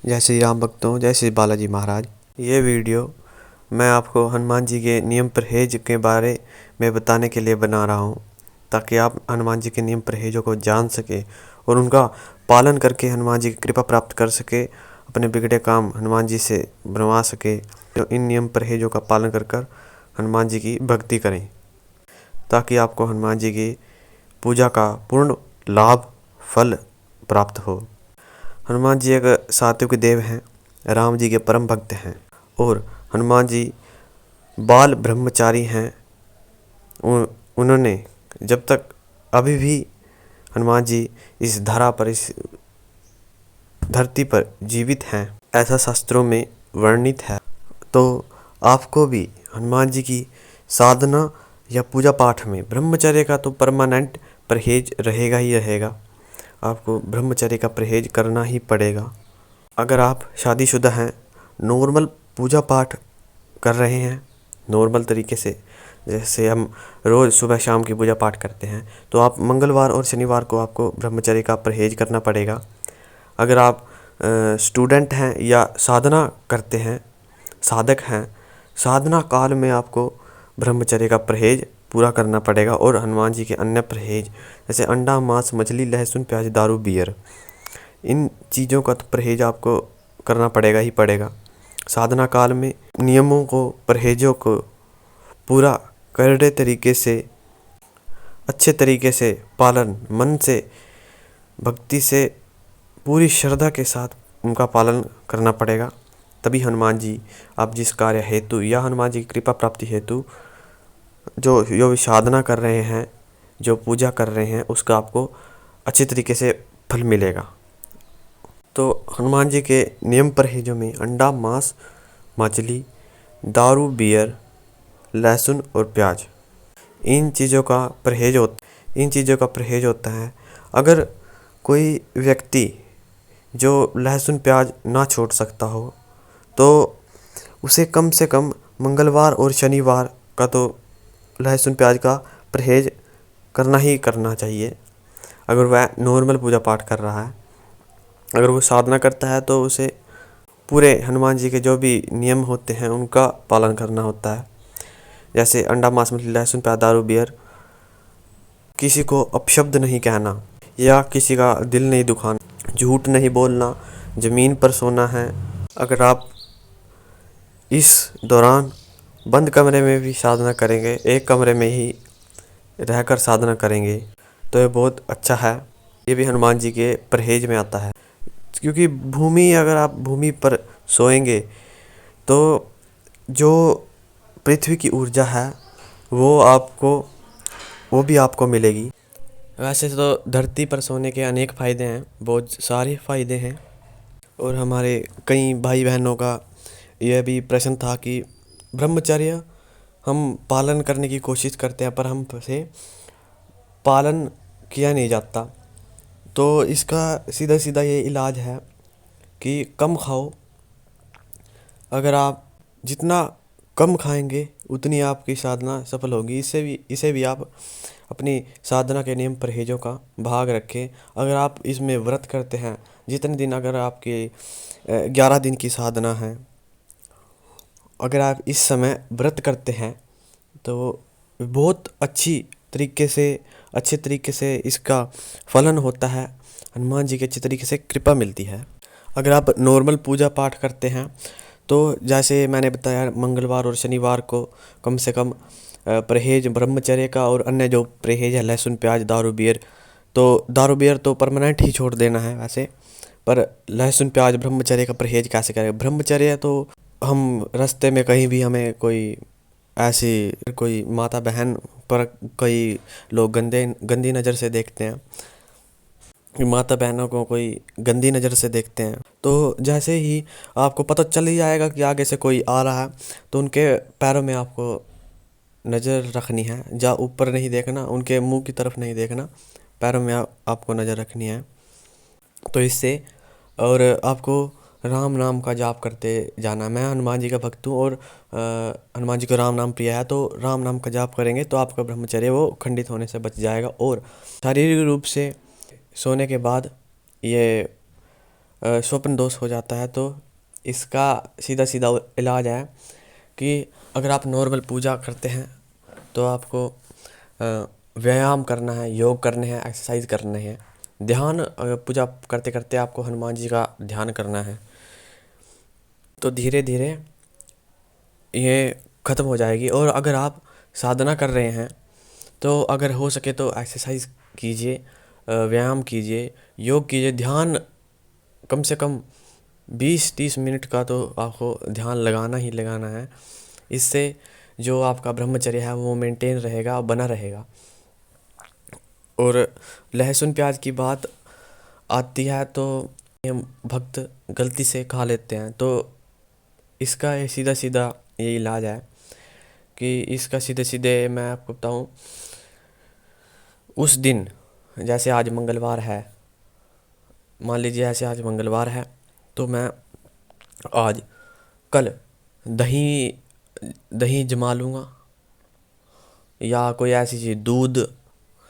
जय श्री राम भक्तों, जय श्री बालाजी महाराज। ये वीडियो मैं आपको हनुमान जी के नियम परहेज के बारे में बताने के लिए बना रहा हूँ, ताकि आप हनुमान जी के नियम परहेजों को जान सके और उनका पालन करके हनुमान जी की कृपा प्राप्त कर सके, अपने बिगड़े काम हनुमान जी से बनवा सके। तो इन नियम परहेजों का पालन कर हनुमान जी की भक्ति करें, ताकि आपको हनुमान जी की पूजा का पूर्ण लाभ फल प्राप्त हो। हनुमान जी एक सात्विक देव हैं, राम जी के परम भक्त हैं और हनुमान जी बाल ब्रह्मचारी हैं। उन्होंने जब तक अभी भी हनुमान जी इस धरा पर, इस धरती पर जीवित हैं, ऐसा शास्त्रों में वर्णित है। तो आपको भी हनुमान जी की साधना या पूजा पाठ में ब्रह्मचर्य का तो परमानेंट परहेज रहेगा ही रहेगा। आपको ब्रह्मचर्य का परहेज करना ही पड़ेगा। अगर आप शादीशुदा हैं, नॉर्मल पूजा पाठ कर रहे हैं नॉर्मल तरीके से, जैसे हम रोज़ सुबह शाम की पूजा पाठ करते हैं, तो आप मंगलवार और शनिवार को आपको ब्रह्मचर्य का परहेज करना पड़ेगा। अगर आप स्टूडेंट हैं या साधना करते हैं, साधक हैं, साधना काल में आपको ब्रह्मचर्य का परहेज पूरा करना पड़ेगा। और हनुमान जी के अन्य परहेज जैसे अंडा, मांस, मछली, लहसुन, प्याज, दारू, बियर, इन चीज़ों का तो परहेज आपको करना पड़ेगा ही पड़ेगा। साधना काल में नियमों को, परहेजों को पूरा करड़े तरीके से, अच्छे तरीके से पालन, मन से, भक्ति से, पूरी श्रद्धा के साथ उनका पालन करना पड़ेगा। तभी हनुमान जी आप जिस कार्य हेतु या हनुमान जी की कृपा प्राप्ति हेतु जो साधना कर रहे हैं, जो पूजा कर रहे हैं, उसका आपको अच्छे तरीके से फल मिलेगा। तो हनुमान जी के नियम परहेजों में अंडा, मांस, मछली, दारू, बियर, लहसुन और प्याज, इन चीज़ों का परहेज होता है। अगर कोई व्यक्ति जो लहसुन प्याज ना छोड़ सकता हो, तो उसे कम से कम मंगलवार और शनिवार का तो लहसुन प्याज का परहेज करना ही करना चाहिए। अगर वह नॉर्मल पूजा पाठ कर रहा है, अगर वो साधना करता है, तो उसे पूरे हनुमान जी के जो भी नियम होते हैं उनका पालन करना होता है। जैसे अंडा, मांस, मछली, लहसुन, प्याज, दारू, बियर, किसी को अपशब्द नहीं कहना या किसी का दिल नहीं दुखाना, झूठ नहीं बोलना, ज़मीन पर सोना है। अगर आप इस दौरान बंद कमरे में भी साधना करेंगे, एक कमरे में ही रहकर साधना करेंगे, तो ये बहुत अच्छा है। ये भी हनुमान जी के परहेज में आता है, क्योंकि अगर आप भूमि पर सोएंगे तो जो पृथ्वी की ऊर्जा है वो भी आपको मिलेगी। वैसे तो धरती पर सोने के अनेक फ़ायदे हैं, बहुत सारे फ़ायदे हैं। और हमारे कई भाई बहनों का यह भी प्रश्न था कि ब्रह्मचर्य हम पालन करने की कोशिश करते हैं, पर हमसे पालन किया नहीं जाता। तो इसका सीधा सीधा ये इलाज है कि कम खाओ। अगर आप जितना कम खाएंगे उतनी आपकी साधना सफल होगी। इसे भी आप अपनी साधना के नियम परहेजों का भाग रखें। अगर आप इसमें व्रत करते हैं, जितने दिन, अगर आपके 11 दिन की साधना है, अगर आप इस समय व्रत करते हैं, तो बहुत अच्छे तरीके से इसका फलन होता है। हनुमान जी की अच्छी तरीके से कृपा मिलती है। अगर आप नॉर्मल पूजा पाठ करते हैं, तो जैसे मैंने बताया, मंगलवार और शनिवार को कम से कम परहेज ब्रह्मचर्य का, और अन्य जो परहेज है लहसुन, प्याज, दारू, बियर, तो दारू बियर तो परमानेंट ही छोड़ देना है वैसे। पर लहसुन प्याज ब्रह्मचर्य का परहेज कैसे करें? ब्रह्मचर्य तो हम रास्ते में कहीं भी हमें कोई माता बहन पर कई लोग गंदी नज़र से देखते हैं, माता बहनों को कोई गंदी नज़र से देखते हैं, तो जैसे ही आपको पता चल ही जाएगा कि आगे से कोई आ रहा है, तो उनके पैरों में आपको नज़र रखनी है। जा ऊपर नहीं देखना, उनके मुंह की तरफ नहीं देखना, पैरों में आपको नज़र रखनी है। तो इससे, और आपको राम नाम का जाप करते जाना। मैं हनुमान जी का भक्त हूँ और हनुमान जी को राम नाम प्रिय है, तो राम नाम का जाप करेंगे तो आपका ब्रह्मचर्य वो खंडित होने से बच जाएगा। और शारीरिक रूप से सोने के बाद ये स्वप्न दोष हो जाता है। तो इसका सीधा सीधा इलाज है कि अगर आप नॉर्मल पूजा करते हैं तो आपको व्यायाम करना है, योग करने हैं, एक्सरसाइज करने हैं। ध्यान पूजा करते करते आपको हनुमान जी का ध्यान करना है, तो धीरे धीरे ये ख़त्म हो जाएगी। और अगर आप साधना कर रहे हैं तो अगर हो सके तो एक्सरसाइज कीजिए, व्यायाम कीजिए, योग कीजिए। ध्यान कम से कम 20-30 मिनट का तो आपको ध्यान लगाना ही लगाना है। इससे जो आपका ब्रह्मचर्य है वो मेंटेन रहेगा, बना रहेगा। और लहसुन प्याज की बात आती है तो हम भक्त गलती से खा लेते हैं, तो इसका ये सीधा सीधा ये इलाज है कि इसका सीधे सीधे मैं आपको बताऊँ। उस दिन जैसे आज मंगलवार है, मान लीजिए ऐसे आज मंगलवार है, तो मैं आज कल दही दही जमा लूँगा, या कोई ऐसी चीज़, दूध,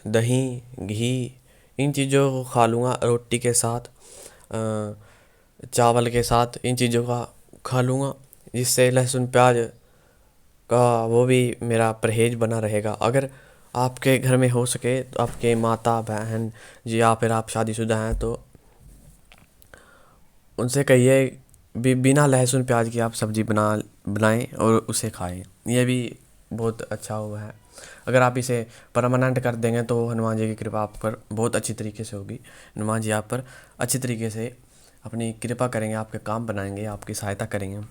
दही, घी, इन चीज़ों को खा लूँगा रोटी के साथ, चावल के साथ, इन चीज़ों का खा लूँगा, जिससे लहसुन प्याज का वो भी मेरा परहेज बना रहेगा। अगर आपके घर में हो सके तो आपके माता बहन जी या फिर आप शादीशुदा हैं तो उनसे कहिए बिना लहसुन प्याज की आप सब्ज़ी बनाएं और उसे खाएं। ये भी बहुत अच्छा हुआ है। अगर आप इसे परमानेंट कर देंगे तो हनुमान जी की कृपा आप पर बहुत अच्छी तरीके से होगी। हनुमान जी आप पर अच्छी तरीके से अपनी कृपा करेंगे, आपके काम बनाएंगे, आपकी सहायता करेंगे।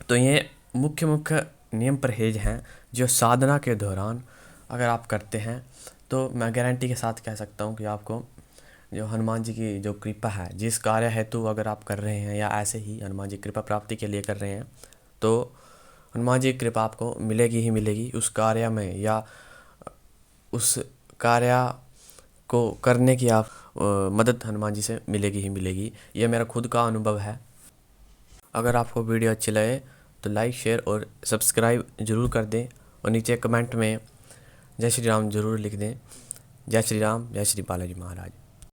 तो ये मुख्य मुख्य नियम परहेज हैं जो साधना के दौरान अगर आप करते हैं तो मैं गारंटी के साथ कह सकता हूँ कि आपको जो हनुमान जी की जो कृपा है, जिस कार्य हेतु अगर आप कर रहे हैं या ऐसे ही हनुमान जी कृपा प्राप्ति के लिए कर रहे हैं, तो हनुमान जी की कृपा आपको मिलेगी ही मिलेगी उस कार्य में, या उस कार्य को करने की आप मदद हनुमान जी से मिलेगी ही मिलेगी। ये मेरा खुद का अनुभव है। अगर आपको वीडियो अच्छी लगे तो लाइक, शेयर और सब्सक्राइब ज़रूर कर दें, और नीचे कमेंट में जय श्री राम ज़रूर लिख दें। जय श्री राम, जय श्री बालाजी महाराज।